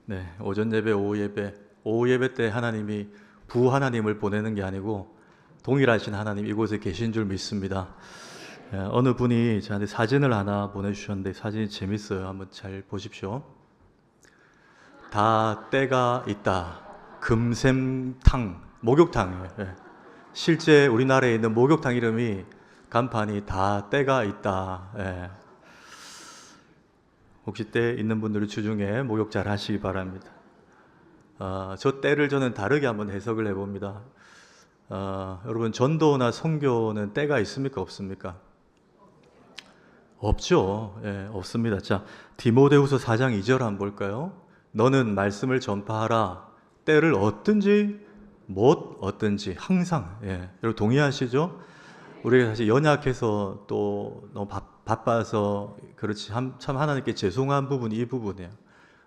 네, 오전 예배, 오후 예배 때 하나님이 부 하나님을 보내는 게 아니고 동일하신 하나님 이곳에 계신 줄 믿습니다. 어느 분이 저한테 사진을 하나 보내주셨는데 사진이 재밌어요. 한번 잘 보십시오. 다 때가 있다. 금샘탕, 목욕탕이에요. 실제 우리나라에 있는 목욕탕 이름이 간판이 다 때가 있다. 혹시 때 있는 분들이 주중에 목욕 잘 하시기 바랍니다. 저 때를 저는 다르게 한번 해석을 해봅니다. 여러분 전도나 선교는 때가 있습니까? 없습니까? 없죠. 없습니다. 자, 디모데후서 4장 2절 한번 볼까요? 너는 말씀을 전파하라. 때를 얻든지 못 얻든지 항상. 여러분 동의하시죠? 우리가 사실 연약해서 또 너무 바빠서 그렇지 참 하나님께 죄송한 부분이 이 부분이에요.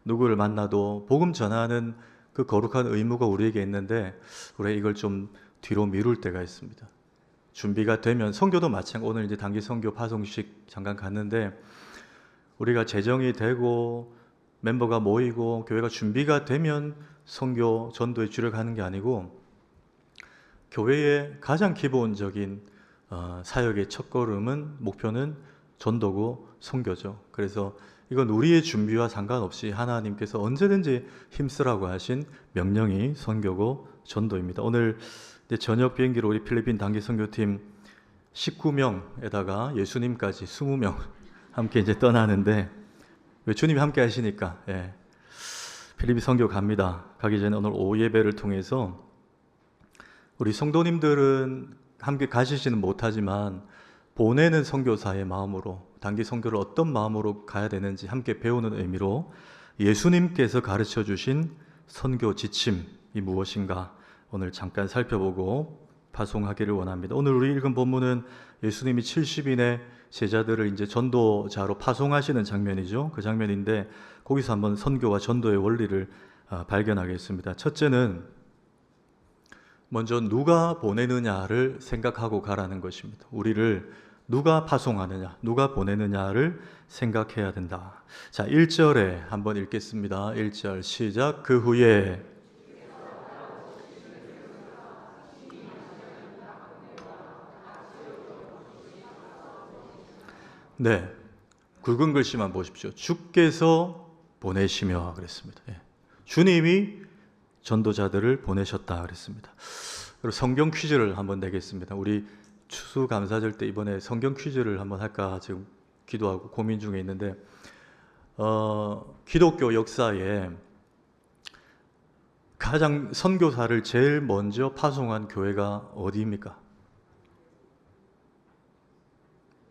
누구를 만나도 복음 전하는 그 거룩한 의무가 우리에게 있는데 우리가 이걸 좀 뒤로 미룰 때가 있습니다. 준비가 되면 선교도 마찬가지. 오늘 이제 단기 선교 파송식 잠깐 갔는데 우리가 재정이 되고 멤버가 모이고 교회가 준비가 되면 선교 전도에 주력하는 게 아니고 교회의 가장 기본적인 사역의 첫걸음은 목표는 전도고 선교죠. 그래서 이건 우리의 준비와 상관없이 하나님께서 언제든지 힘쓰라고 하신 명령이 선교고 전도입니다. 오늘 저녁 비행기로 우리 필리핀 단기 선교팀 19명에다가 예수님까지 20명 함께 이제 떠나는데 왜 주님이 함께 하시니까 필리핀 선교 갑니다. 가기 전에 오늘 오후 예배를 통해서 우리 성도님들은 함께 가시지는 못하지만 보내는 선교사의 마음으로 단기 선교를 어떤 마음으로 가야 되는지 함께 배우는 의미로 예수님께서 가르쳐 주신 선교 지침이 무엇인가 오늘 잠깐 살펴보고 파송하기를 원합니다. 오늘 우리 읽은 본문은 예수님이 70인의 제자들을 이제 전도자로 파송하시는 장면이죠. 그 장면인데 거기서 한번 선교와 전도의 원리를 발견하겠습니다. 첫째는 먼저 누가 보내느냐를 생각하고 가라는 것입니다. 우리를 누가 파송하느냐, 누가 보내느냐를 생각해야 된다. 자, 1절에 한번 읽겠습니다. 1절 시작. 그 후에 네, 굵은 글씨만 보십시오. 주께서 보내시며 그랬습니다. 주님이 전도자들을 보내셨다 그랬습니다. 그리고 성경 퀴즈를 한번 내겠습니다. 우리 추수감사절 때 이번에 성경 퀴즈를 한번 할까 지금 기도하고 고민 중에 있는데 기독교 역사에 가장 선교사를 제일 먼저 파송한 교회가 어디입니까?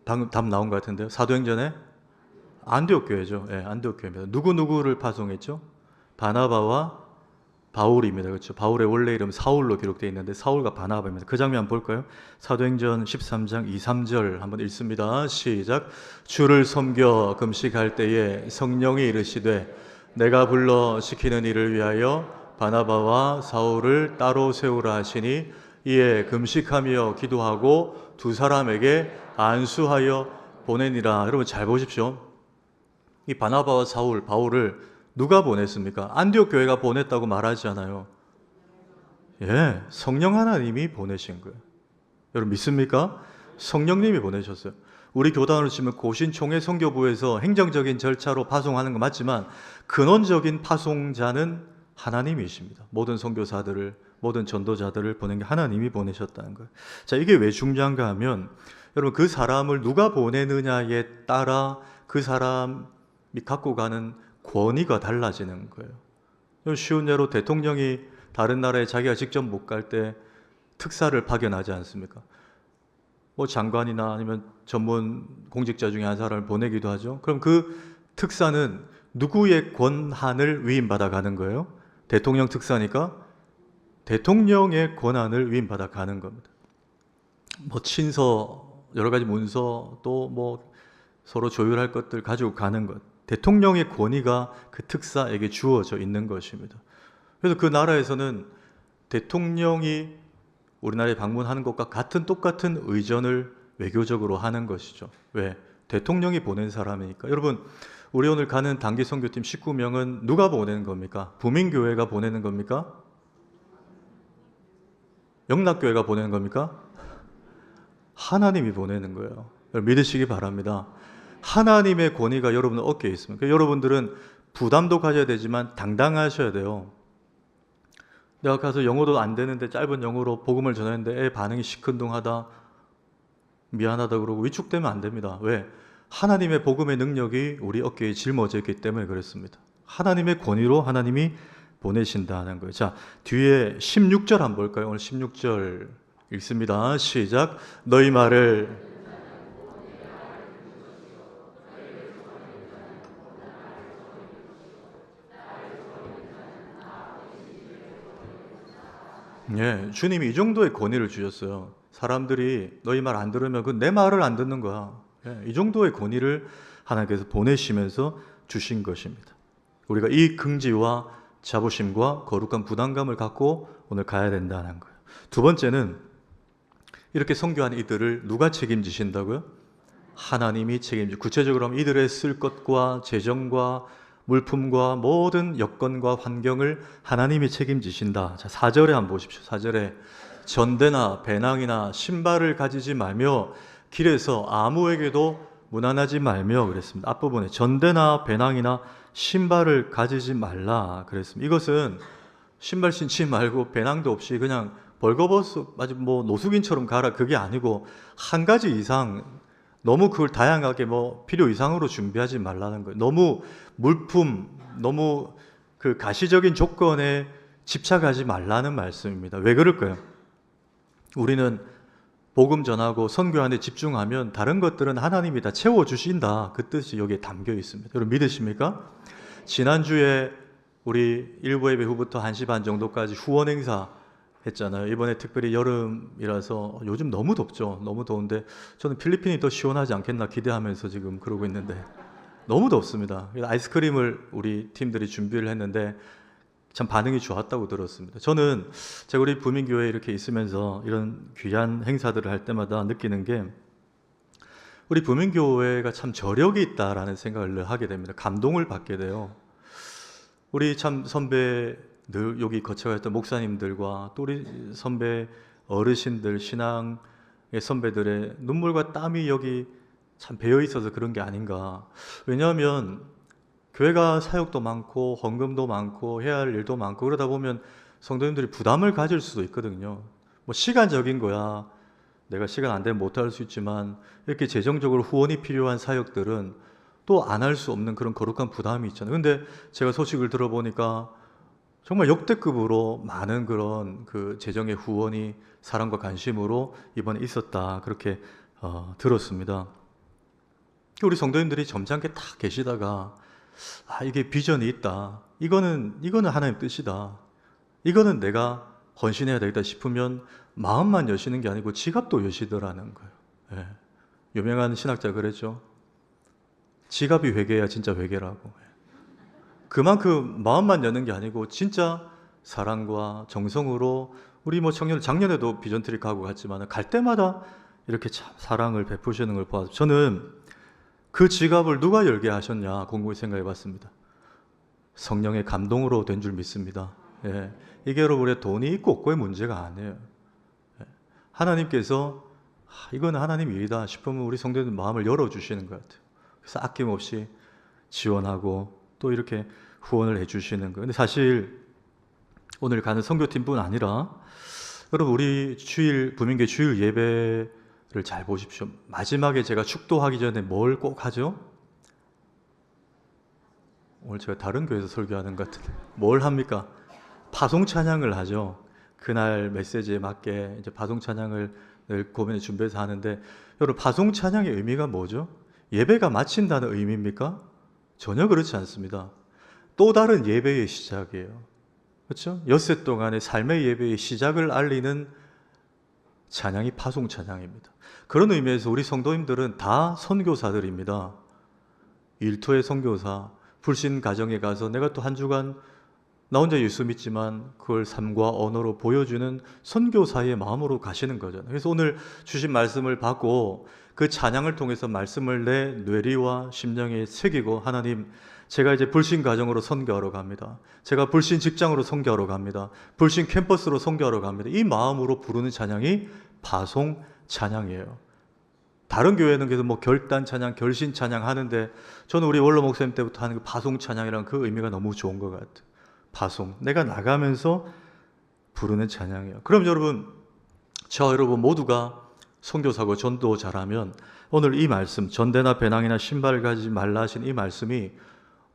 방금 답 나온 것 같은데요. 사도행전에 안디옥 교회죠. 안디옥 교회입니다. 누구를 파송했죠? 바나바와 바울입니다. 그렇죠. 바울의 원래 이름 사울로 기록되어 있는데 사울과 바나바입니다. 그 장면 한번 볼까요? 사도행전 13장 2, 3절 한번 읽습니다. 시작. 주를 섬겨 금식할 때에 성령이 이르시되 내가 불러 시키는 일을 위하여 바나바와 사울을 따로 세우라 하시니 이에 금식하며 기도하고 두 사람에게 안수하여 보내니라. 여러분 잘 보십시오. 이 바나바와 사울, 바울을 누가 보냈습니까? 안디옥 교회가 보냈다고 말하지 않아요. 성령 하나님이 보내신 거예요. 여러분 믿습니까? 성령님이 보내셨어요. 우리 교단으로 치면 고신총회 선교부에서 행정적인 절차로 파송하는 건 맞지만 근원적인 파송자는 하나님이십니다. 모든 선교사들을, 모든 전도자들을 보낸 게 하나님이 보내셨다는 거예요. 자, 이게 왜 중요한가 하면 여러분 그 사람을 누가 보내느냐에 따라 그 사람이 갖고 가는 권위가 달라지는 거예요. 쉬운 예로 대통령이 다른 나라에 자기가 직접 못 갈 때 특사를 파견하지 않습니까? 뭐 장관이나 아니면 전문 공직자 중에 한 사람을 보내기도 하죠. 그럼 그 특사는 누구의 권한을 위임받아 가는 거예요? 대통령 특사니까 대통령의 권한을 위임받아 가는 겁니다. 뭐 친서, 여러 가지 문서, 또 뭐 서로 조율할 것들 가지고 가는 것. 대통령의 권위가 그 특사에게 주어져 있는 것입니다. 그래서 그 나라에서는 대통령이 우리나라에 방문하는 것과 똑같은 의전을 외교적으로 하는 것이죠. 왜? 대통령이 보낸 사람이니까. 여러분, 우리 오늘 가는 단기 선교팀 19명은 누가 보내는 겁니까? 부민교회가 보내는 겁니까? 영락교회가 보내는 겁니까? 하나님이 보내는 거예요. 믿으시기 바랍니다. 하나님의 권위가 여러분 어깨에 있습니다. 그러니까 여러분들은 부담도 가져야 되지만 당당하셔야 돼요. 내가 가서 영어도 안 되는데 짧은 영어로 복음을 전했는데 애 반응이 시큰둥하다, 미안하다 그러고 위축되면 안 됩니다. 왜? 하나님의 복음의 능력이 우리 어깨에 짊어져 있기 때문에 그렇습니다. 하나님의 권위로 하나님이 보내신다는 거예요. 자, 뒤에 16절 한번 볼까요? 오늘 16절 읽습니다. 시작. 너희 말을 예, 주님이 이 정도의 권위를 주셨어요. 사람들이 너희 말 안 들으면 그 내 말을 안 듣는 거야. 예, 이 정도의 권위를 하나님께서 보내시면서 주신 것입니다. 우리가 이 긍지와 자부심과 거룩한 부담감을 갖고 오늘 가야 된다는 거예요. 두 번째는 이렇게 선교한 이들을 누가 책임지신다고요? 하나님이 구체적으로 하면 이들의 쓸 것과 재정과 물품과 모든 여건과 환경을 하나님이 책임지신다. 자, 4절에 한번 보십시오. 4절에 전대나 배낭이나 신발을 가지지 말며 길에서 아무에게도 무난하지 말며 그랬습니다. 앞부분에 전대나 배낭이나 신발을 가지지 말라 그랬습니다. 이것은 신발 신지 말고 배낭도 없이 그냥 벌거벗어 아주 뭐 노숙인처럼 가라 그게 아니고 한 가지 이상 너무 그걸 다양하게 뭐 필요 이상으로 준비하지 말라는 거예요. 너무 물품, 너무 그 가시적인 조건에 집착하지 말라는 말씀입니다. 왜 그럴까요? 우리는 복음 전하고 선교하는 데 집중하면 다른 것들은 하나님이 다 채워주신다. 그 뜻이 여기에 담겨 있습니다. 여러분 믿으십니까? 지난주에 우리 일부 예배 후부터 1시 반 정도까지 후원 행사 했잖아요. 이번에 특별히 여름이라서 요즘 너무 덥죠. 너무 더운데 저는 필리핀이 더 시원하지 않겠나 기대하면서 지금 그러고 있는데 너무 덥습니다. 아이스크림을 우리 팀들이 준비를 했는데 참 반응이 좋았다고 들었습니다. 저는 제가 우리 부민교회에 이렇게 있으면서 이런 귀한 행사들을 할 때마다 느끼는 게 우리 부민교회가 참 저력이 있다라는 생각을 하게 됩니다. 감동을 받게 돼요. 우리 참 선배 늘 여기 거쳐갔던 목사님들과 또 우리 선배 어르신들 신앙의 선배들의 눈물과 땀이 여기 참 배어 있어서 그런 게 아닌가. 왜냐하면 교회가 사역도 많고 헌금도 많고 해야 할 일도 많고 그러다 보면 성도님들이 부담을 가질 수도 있거든요. 뭐 시간적인 거야. 내가 시간 안 되면 못 할 수 있지만 이렇게 재정적으로 후원이 필요한 사역들은 또 안 할 수 없는 그런 거룩한 부담이 있잖아요. 근데 제가 소식을 들어보니까 정말 역대급으로 많은 그런 그 재정의 후원이 사랑과 관심으로 이번에 있었다. 그렇게 들었습니다. 우리 성도님들이 점잖게 다 계시다가 이게 비전이 있다. 이거는 하나님 뜻이다. 이거는 내가 헌신해야 되겠다 싶으면 마음만 여시는 게 아니고 지갑도 여시더라는 거예요. 예. 유명한 신학자 그랬죠. 지갑이 회개야 진짜 회개라고. 그만큼 마음만 여는 게 아니고 진짜 사랑과 정성으로 우리 뭐 작년에도 비전 트립 가고 갔지만 갈 때마다 이렇게 참 사랑을 베푸시는 걸 보아서 저는 그 지갑을 누가 열게 하셨냐 곰곰이 생각해 봤습니다. 성령의 감동으로 된 줄 믿습니다. 예. 이게 여러분의 돈이 있고 없고의 문제가 아니에요. 예. 하나님께서 이건 하나님 일이다 싶으면 우리 성도들 마음을 열어주시는 것 같아요. 그래서 아낌없이 지원하고 또 이렇게 후원을 해주시는 거예요. 근데 사실 오늘 가는 선교팀뿐 아니라 여러분 우리 부민교회 주일 예배를 잘 보십시오. 마지막에 제가 축도하기 전에 뭘 꼭 하죠? 오늘 제가 다른 교회에서 설교하는 것 같은데 뭘 합니까? 파송 찬양을 하죠. 그날 메시지에 맞게 이제 파송 찬양을 늘 고민에 준비해서 하는데 여러분 파송 찬양의 의미가 뭐죠? 예배가 마친다는 의미입니까? 전혀 그렇지 않습니다. 또 다른 예배의 시작이에요. 그렇죠? 엿새 동안의 삶의 예배의 시작을 알리는 찬양이 파송 찬양입니다. 그런 의미에서 우리 성도님들은 다 선교사들입니다. 일터의 선교사, 불신 가정에 가서 내가 또 한 주간 나 혼자 예수 믿지만 그걸 삶과 언어로 보여주는 선교사의 마음으로 가시는 거잖아요. 그래서 오늘 주신 말씀을 받고 그 찬양을 통해서 말씀을 내 뇌리와 심령에 새기고, 하나님, 제가 이제 불신 가정으로 선교하러 갑니다. 제가 불신 직장으로 선교하러 갑니다. 불신 캠퍼스로 선교하러 갑니다. 이 마음으로 부르는 찬양이 파송 찬양이에요. 다른 교회는 그래서 뭐 결단 찬양, 결신 찬양 하는데, 저는 우리 원로 목사님 때부터 하는 그 파송 찬양이랑 그 의미가 너무 좋은 것 같아요. 파송, 내가 나가면서 부르는 찬양이에요. 그럼 여러분, 저 여러분 모두가 선교사고 전도 잘하면 오늘 이 말씀, 전대나 배낭이나 신발 가지지 말라 하신 이 말씀이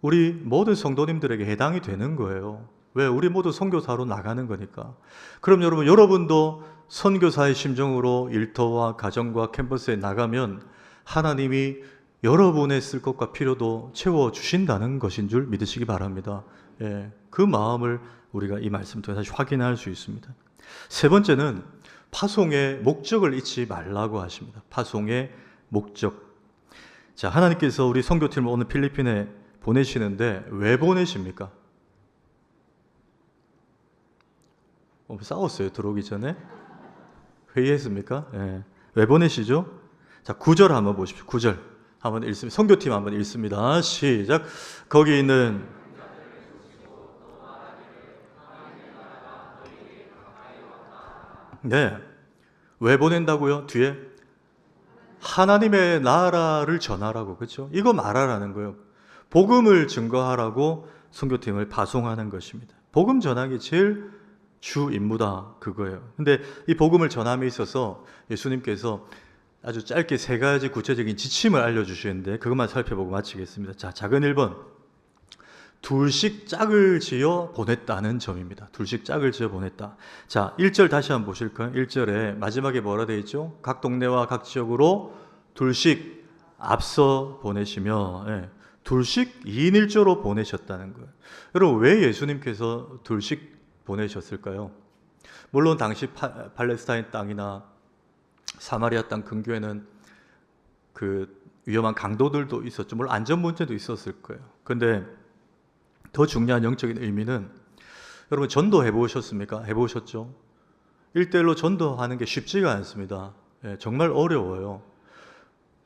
우리 모든 성도님들에게 해당이 되는 거예요. 왜? 우리 모두 선교사로 나가는 거니까. 그럼 여러분, 여러분도 선교사의 심정으로 일터와 가정과 캠퍼스에 나가면 하나님이 여러분의 쓸 것과 필요도 채워주신다는 것인 줄 믿으시기 바랍니다. 예, 그 마음을 우리가 이 말씀 통해서 다시 확인할 수 있습니다. 세 번째는 파송의 목적을 잊지 말라고 하십니다. 파송의 목적. 자, 하나님께서 우리 선교팀을 오늘 필리핀에 보내시는데 왜 보내십니까? 싸웠어요, 들어오기 전에? 회의했습니까? 예. 왜 보내시죠? 자, 9절 한번 보십시오. 9절 한번 읽습니다. 선교팀 한번 읽습니다. 시작. 거기 있는 네. 왜 보낸다고요? 뒤에 하나님의 나라를 전하라고, 그렇죠? 이거 말하라는 거예요. 복음을 증거하라고 선교팀을 파송하는 것입니다. 복음 전하기 제일 주 임무다, 그거예요. 근데 이 복음을 전함에 있어서 예수님께서 아주 짧게 세 가지 구체적인 지침을 알려주시는데 그것만 살펴보고 마치겠습니다. 자, 작은 1번. 둘씩 짝을 지어 보냈다는 점입니다. 둘씩 짝을 지어 보냈다. 자, 1절 다시 한번 보실까요? 1절에 마지막에 뭐라 되어 있죠? 각 동네와 각 지역으로 둘씩 앞서 보내시며, 예, 둘씩 2인 1조로 보내셨다는 거예요. 여러분, 왜 예수님께서 둘씩 보내셨을까요? 물론 당시 팔레스타인 땅이나 사마리아 땅 근교에는 그 위험한 강도들도 있었죠. 물론 안전 문제도 있었을 거예요. 근데 더 중요한 영적인 의미는, 여러분 전도해 보셨습니까? 해보셨죠? 1대1로 전도하는 게 쉽지가 않습니다. 예, 정말 어려워요.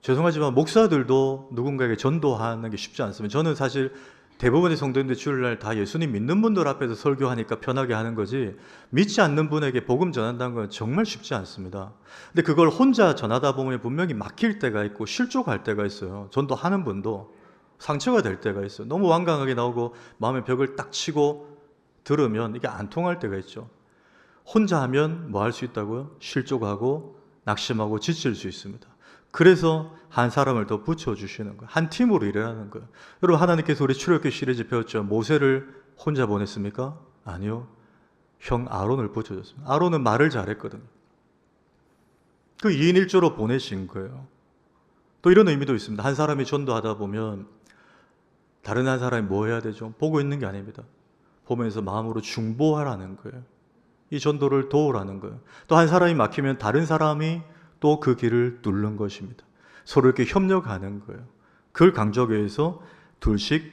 죄송하지만 목사들도 누군가에게 전도하는 게 쉽지 않습니다. 저는 사실 대부분의 성도님들 주일날 다 예수님 믿는 분들 앞에서 설교하니까 편하게 하는 거지, 믿지 않는 분에게 복음 전한다는 건 정말 쉽지 않습니다. 근데 그걸 혼자 전하다 보면 분명히 막힐 때가 있고 실족할 때가 있어요. 전도하는 분도 상처가 될 때가 있어요. 너무 완강하게 나오고 마음의 벽을 딱 치고 들으면 이게 안 통할 때가 있죠. 혼자 하면 뭐 할 수 있다고요? 실족하고 낙심하고 지칠 수 있습니다. 그래서 한 사람을 더 붙여주시는 거예요. 한 팀으로 일하는 거예요. 여러분, 하나님께서 우리 출애굽기 시리즈 배웠죠. 모세를 혼자 보냈습니까? 아니요. 형 아론을 붙여줬습니다. 아론은 말을 잘했거든요. 그 2인 1조로 보내신 거예요. 또 이런 의미도 있습니다. 한 사람이 전도하다 보면 다른 한 사람이 뭐 해야 되죠? 보고 있는 게 아닙니다. 보면서 마음으로 중보하라는 거예요. 이 전도를 도우라는 거예요. 또 한 사람이 막히면 다른 사람이 또 그 길을 뚫는 것입니다. 서로 이렇게 협력하는 거예요. 그걸 강조하기 위해서 둘씩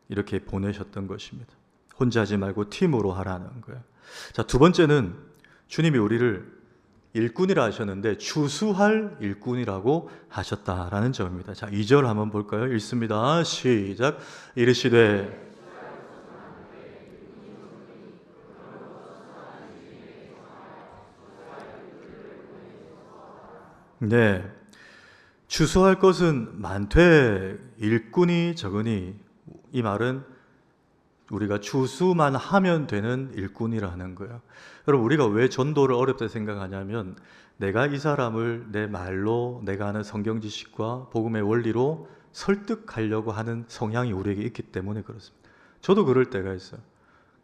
이렇게 보내셨던 것입니다. 혼자 하지 말고 팀으로 하라는 거예요. 자, 두 번째는 주님이 우리를 일꾼이라 하셨는데 추수할 일꾼이라고 하셨다라는 점입니다. 자, 2절 한번 볼까요? 읽습니다. 시작. 이르시되 네, 추수할 것은 많되 일꾼이 적으니, 이 말은 우리가 추수만 하면 되는 일꾼이라는 거예요. 여러분, 우리가 왜 전도를 어렵다 생각하냐면 내가 이 사람을 내 말로, 내가 아는 성경 지식과 복음의 원리로 설득하려고 하는 성향이 우리에게 있기 때문에 그렇습니다. 저도 그럴 때가 있어요.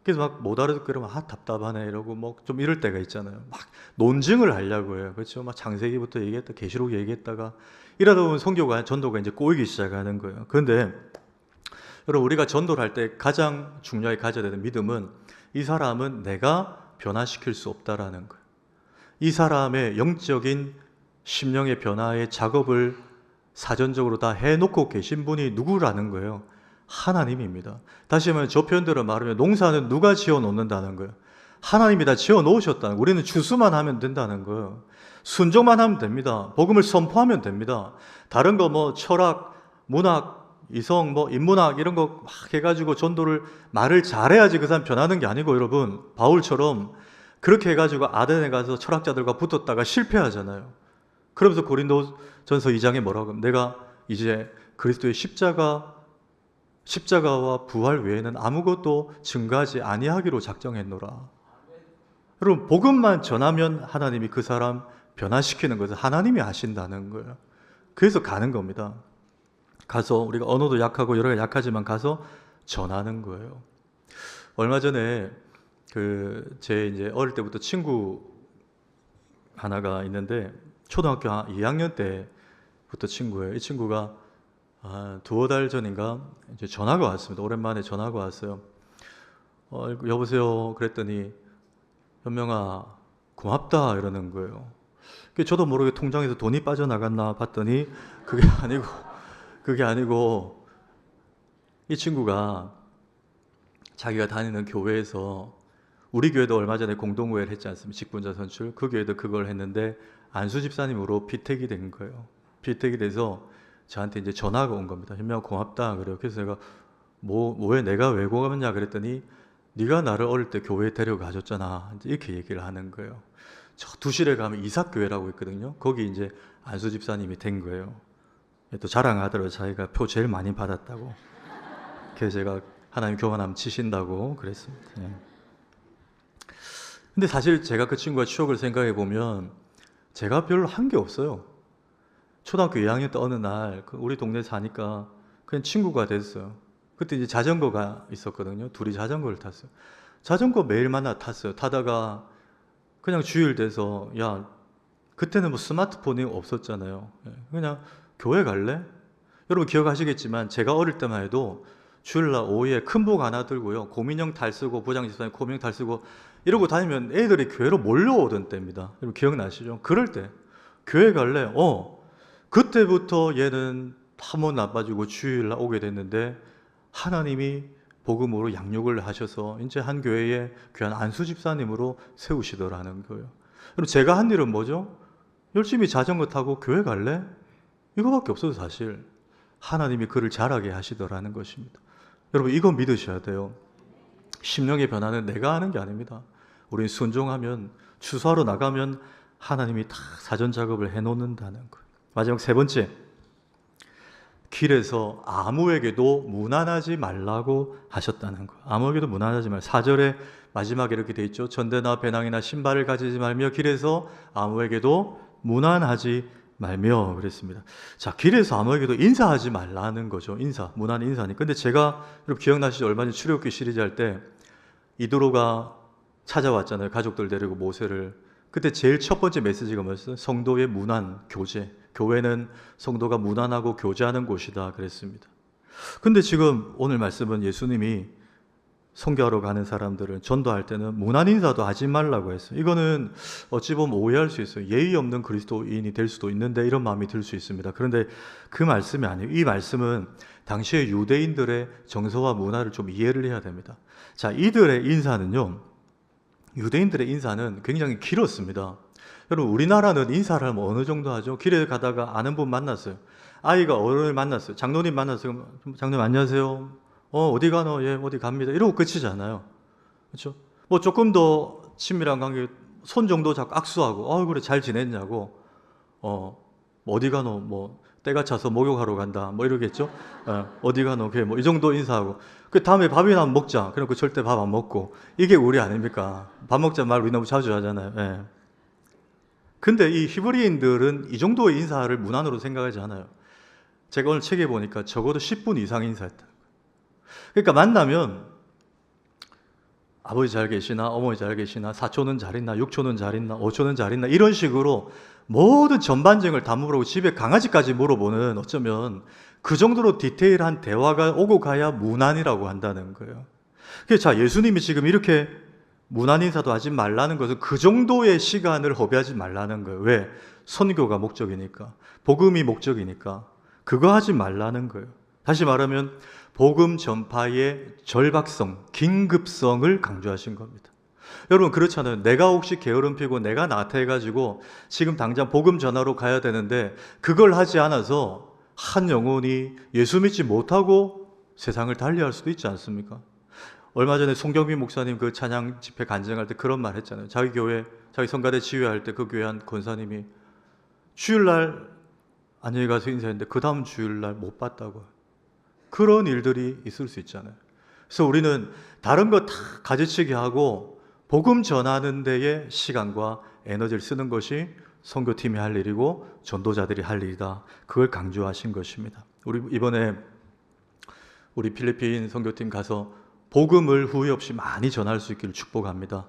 그래서 막 못 알아듣고 이러면 답답하네 이러고 뭐 좀 이럴 때가 있잖아요. 막 논증을 하려고 해요. 그렇죠? 막 창세기부터 얘기했다, 계시록 얘기했다가 이러다 보면 선교가, 전도가 이제 꼬이기 시작하는 거예요. 그런데 여러분, 우리가 전도를 할 때 가장 중요하게 가져야 되는 믿음은 이 사람은 내가 변화시킬 수 없다라는 거예요. 이 사람의 영적인 심령의 변화의 작업을 사전적으로 다 해놓고 계신 분이 누구라는 거예요. 하나님입니다. 다시 말하면 저 표현대로 말하면 농사는 누가 지어 놓는다는 거예요. 하나님이 다 지어 놓으셨다는 거예요. 우리는 추수만 하면 된다는 거예요. 순종만 하면 됩니다. 복음을 선포하면 됩니다. 다른 거 뭐 철학, 문학, 이성, 뭐 인문학 이런 거 막 해가지고 전도를 말을 잘해야지 그 사람 변하는 게 아니고 여러분 바울처럼 그렇게 해가지고 아덴에 가서 철학자들과 붙었다가 실패하잖아요. 그러면서 고린도전서 2장에 뭐라고 하면 내가 이제 그리스도의 십자가와 부활 외에는 아무것도 증거하지 아니하기로 작정했노라. 여러분 복음만 전하면 하나님이 그 사람 변화시키는 것을 하나님이 하신다는 거예요. 그래서 가는 겁니다. 가서 우리가 언어도 약하고 여러 가지 약하지만 가서 전하는 거예요. 얼마 전에 제 이제 어릴 때부터 친구 하나가 있는데 초등학교 2학년 때부터 친구예요. 이 친구가 두어 달 전인가 이제 전화가 왔습니다. 오랜만에 전화가 왔어요. 여보세요. 그랬더니 현명아 고맙다 이러는 거예요. 저도 모르게 통장에서 돈이 빠져나갔나 봤더니 그게 아니고 이 친구가 자기가 다니는 교회에서 우리 교회도 얼마 전에 공동구회를 했지 않습니까? 직분자 선출. 그 교회도 그걸 했는데 안수 집사님으로 피택이 된 거예요. 피택이 돼서 저한테 이제 전화가 온 겁니다. 현명아 고맙다 그래요. 그래서 제가 왜 내가 왜 고맙냐 그랬더니 네가 나를 어릴 때 교회에 데려가줬잖아. 이렇게 얘기를 하는 거예요. 저 두실에 가면 이삭교회라고 있거든요. 거기 이제 안수 집사님이 된 거예요. 또 자랑하더라고요. 자기가 표 제일 많이 받았다고. 그래서 제가 하나님 교만하면 치신다고 그랬습니다. 예. 근데 사실 제가 그 친구와 추억을 생각해 보면 제가 별로 한 게 없어요. 초등학교 2학년 때 어느 날 우리 동네 사니까 그냥 친구가 됐어요. 그때 이제 자전거가 있었거든요. 둘이 자전거를 탔어요. 자전거 매일 만나 탔어요. 타다가 그냥 주일 돼서 야 그때는 뭐 스마트폰이 없었잖아요. 그냥 교회 갈래? 여러분 기억하시겠지만 제가 어릴 때만 해도 주일날 오후에 큰 복 하나 들고요. 고민형 탈 쓰고 부장집사님 고민형 탈 쓰고 이러고 다니면 애들이 교회로 몰려오던 때입니다. 여러분 기억나시죠? 그럴 때 교회 갈래? 그때부터 얘는 한 번 나빠지고 주일날 오게 됐는데 하나님이 복음으로 양육을 하셔서 이제 한 교회에 귀한 안수 집사님으로 세우시더라는 거예요. 그럼 제가 한 일은 뭐죠? 열심히 자전거 타고 교회 갈래? 이거밖에 없어요. 사실 하나님이 그를 자라게 하시더라는 것입니다. 여러분 이거 믿으셔야 돼요. 심령의 변화는 내가 하는 게 아닙니다. 우리는 순종하면 추수하러 나가면 하나님이 다 사전 작업을 해놓는다는 거예요. 마지막 세 번째, 길에서 아무에게도 무난하지 말라고 하셨다는 거예요. 아무에게도 무난하지 말. 4절에 마지막에 이렇게 돼 있죠. 전대나 배낭이나 신발을 가지지 말며 길에서 아무에게도 무난하지 말며 그랬습니다. 자, 길에서 아무에게도 인사하지 말라는 거죠. 무난 인사니. 근데 제가 여러분 기억나시죠? 얼마 전에 출애굽기 시리즈 할 때 이드로가 찾아왔잖아요. 가족들 데리고 모세를. 그때 제일 첫 번째 메시지가 뭐였어요? 성도의 무난, 교제. 교회는 성도가 무난하고 교제하는 곳이다 그랬습니다. 근데 지금 오늘 말씀은 예수님이 선교하러 가는 사람들을 전도할 때는 무난 인사도 하지 말라고 했어요. 이거는 어찌 보면 오해할 수 있어요. 예의 없는 그리스도인이 될 수도 있는데 이런 마음이 들 수 있습니다. 그런데 그 말씀이 아니에요. 이 말씀은 당시의 유대인들의 정서와 문화를 좀 이해를 해야 됩니다. 자, 이들의 인사는요, 유대인들의 인사는 굉장히 길었습니다. 여러분 우리나라는 인사를 하면 어느 정도 하죠? 길에 가다가 아는 분 만났어요. 아이가 어른을 만났어요. 장로님 만났어요. 장로님 안녕하세요. 어디 가노? 예, 어디 갑니다. 이러고 끝이잖아요. 그렇죠? 뭐 조금 더 친밀한 관계, 손 정도 잡고 악수하고, 그래 잘 지냈냐고, 어디 가노? 뭐 때가 차서 목욕하러 간다. 뭐 이러겠죠? 어디 가노? 그래 뭐 이 정도 인사하고, 그 다음에 밥이나 한번 먹자. 그래놓고 절대 밥 안 먹고, 이게 우리 아닙니까? 밥 먹자 말 우리 너무 자주 하잖아요. 예. 근데 이 히브리인들은 이 정도의 인사를 문안으로 생각하지 않아요. 제가 오늘 책에 보니까 적어도 10분 이상 인사했다. 그러니까 만나면 아버지 잘 계시나, 어머니 잘 계시나, 사촌은 잘 있나, 육촌은 잘 있나, 오촌은 잘 있나 이런 식으로 모든 전반적을 다 물어보고 집에 강아지까지 물어보는 어쩌면 그 정도로 디테일한 대화가 오고 가야 문안이라고 한다는 거예요. 그래서 자, 예수님이 지금 이렇게 문안 인사도 하지 말라는 것은 그 정도의 시간을 허비하지 말라는 거예요. 왜? 선교가 목적이니까, 복음이 목적이니까 그거 하지 말라는 거예요. 다시 말하면 복음 전파의 절박성, 긴급성을 강조하신 겁니다. 여러분 그렇잖아요. 내가 혹시 게으름 피고 내가 나태해가지고 지금 당장 복음 전하러 가야 되는데 그걸 하지 않아서 한 영혼이 예수 믿지 못하고 세상을 달리할 수도 있지 않습니까? 얼마 전에 송경빈 목사님 그 찬양 집회 간증할 때 그런 말 했잖아요. 자기 교회, 자기 성가대 지휘할 때 그 교회 한 권사님이 주일날 안녕히 가서 인사했는데 그 다음 주일날 못 봤다고요. 그런 일들이 있을 수 있잖아요. 그래서 우리는 다른 거 다 가지치기 하고 복음 전하는 데에 시간과 에너지를 쓰는 것이 선교팀이 할 일이고 전도자들이 할 일이다. 그걸 강조하신 것입니다. 우리 이번에 우리 필리핀 선교팀 가서 복음을 후회 없이 많이 전할 수 있기를 축복합니다.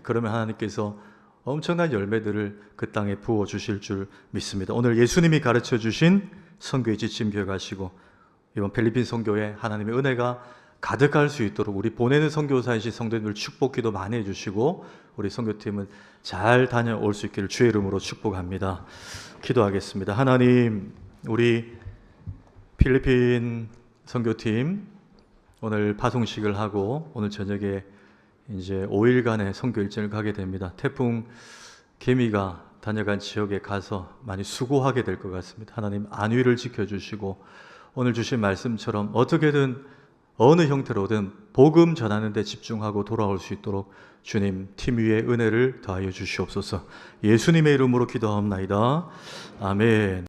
그러면 하나님께서 엄청난 열매들을 그 땅에 부어 주실 줄 믿습니다. 오늘 예수님이 가르쳐 주신 선교의 지침 기억하시고 이번 필리핀 선교에 하나님의 은혜가 가득할 수 있도록 우리 보내는 선교사이신 성도님들 축복 기도 많이 해주시고 우리 선교팀은 잘 다녀올 수 있기를 주의 이름으로 축복합니다. 기도하겠습니다. 하나님, 우리 필리핀 선교팀 오늘 파송식을 하고 오늘 저녁에 이제 5일간의 선교 일정을 가게 됩니다. 태풍 개미가 다녀간 지역에 가서 많이 수고하게 될 것 같습니다. 하나님 안위를 지켜주시고 오늘 주신 말씀처럼 어떻게든 어느 형태로든 복음 전하는 데 집중하고 돌아올 수 있도록 주님 팀 위에 은혜를 더하여 주시옵소서. 예수님의 이름으로 기도하옵나이다. 아멘.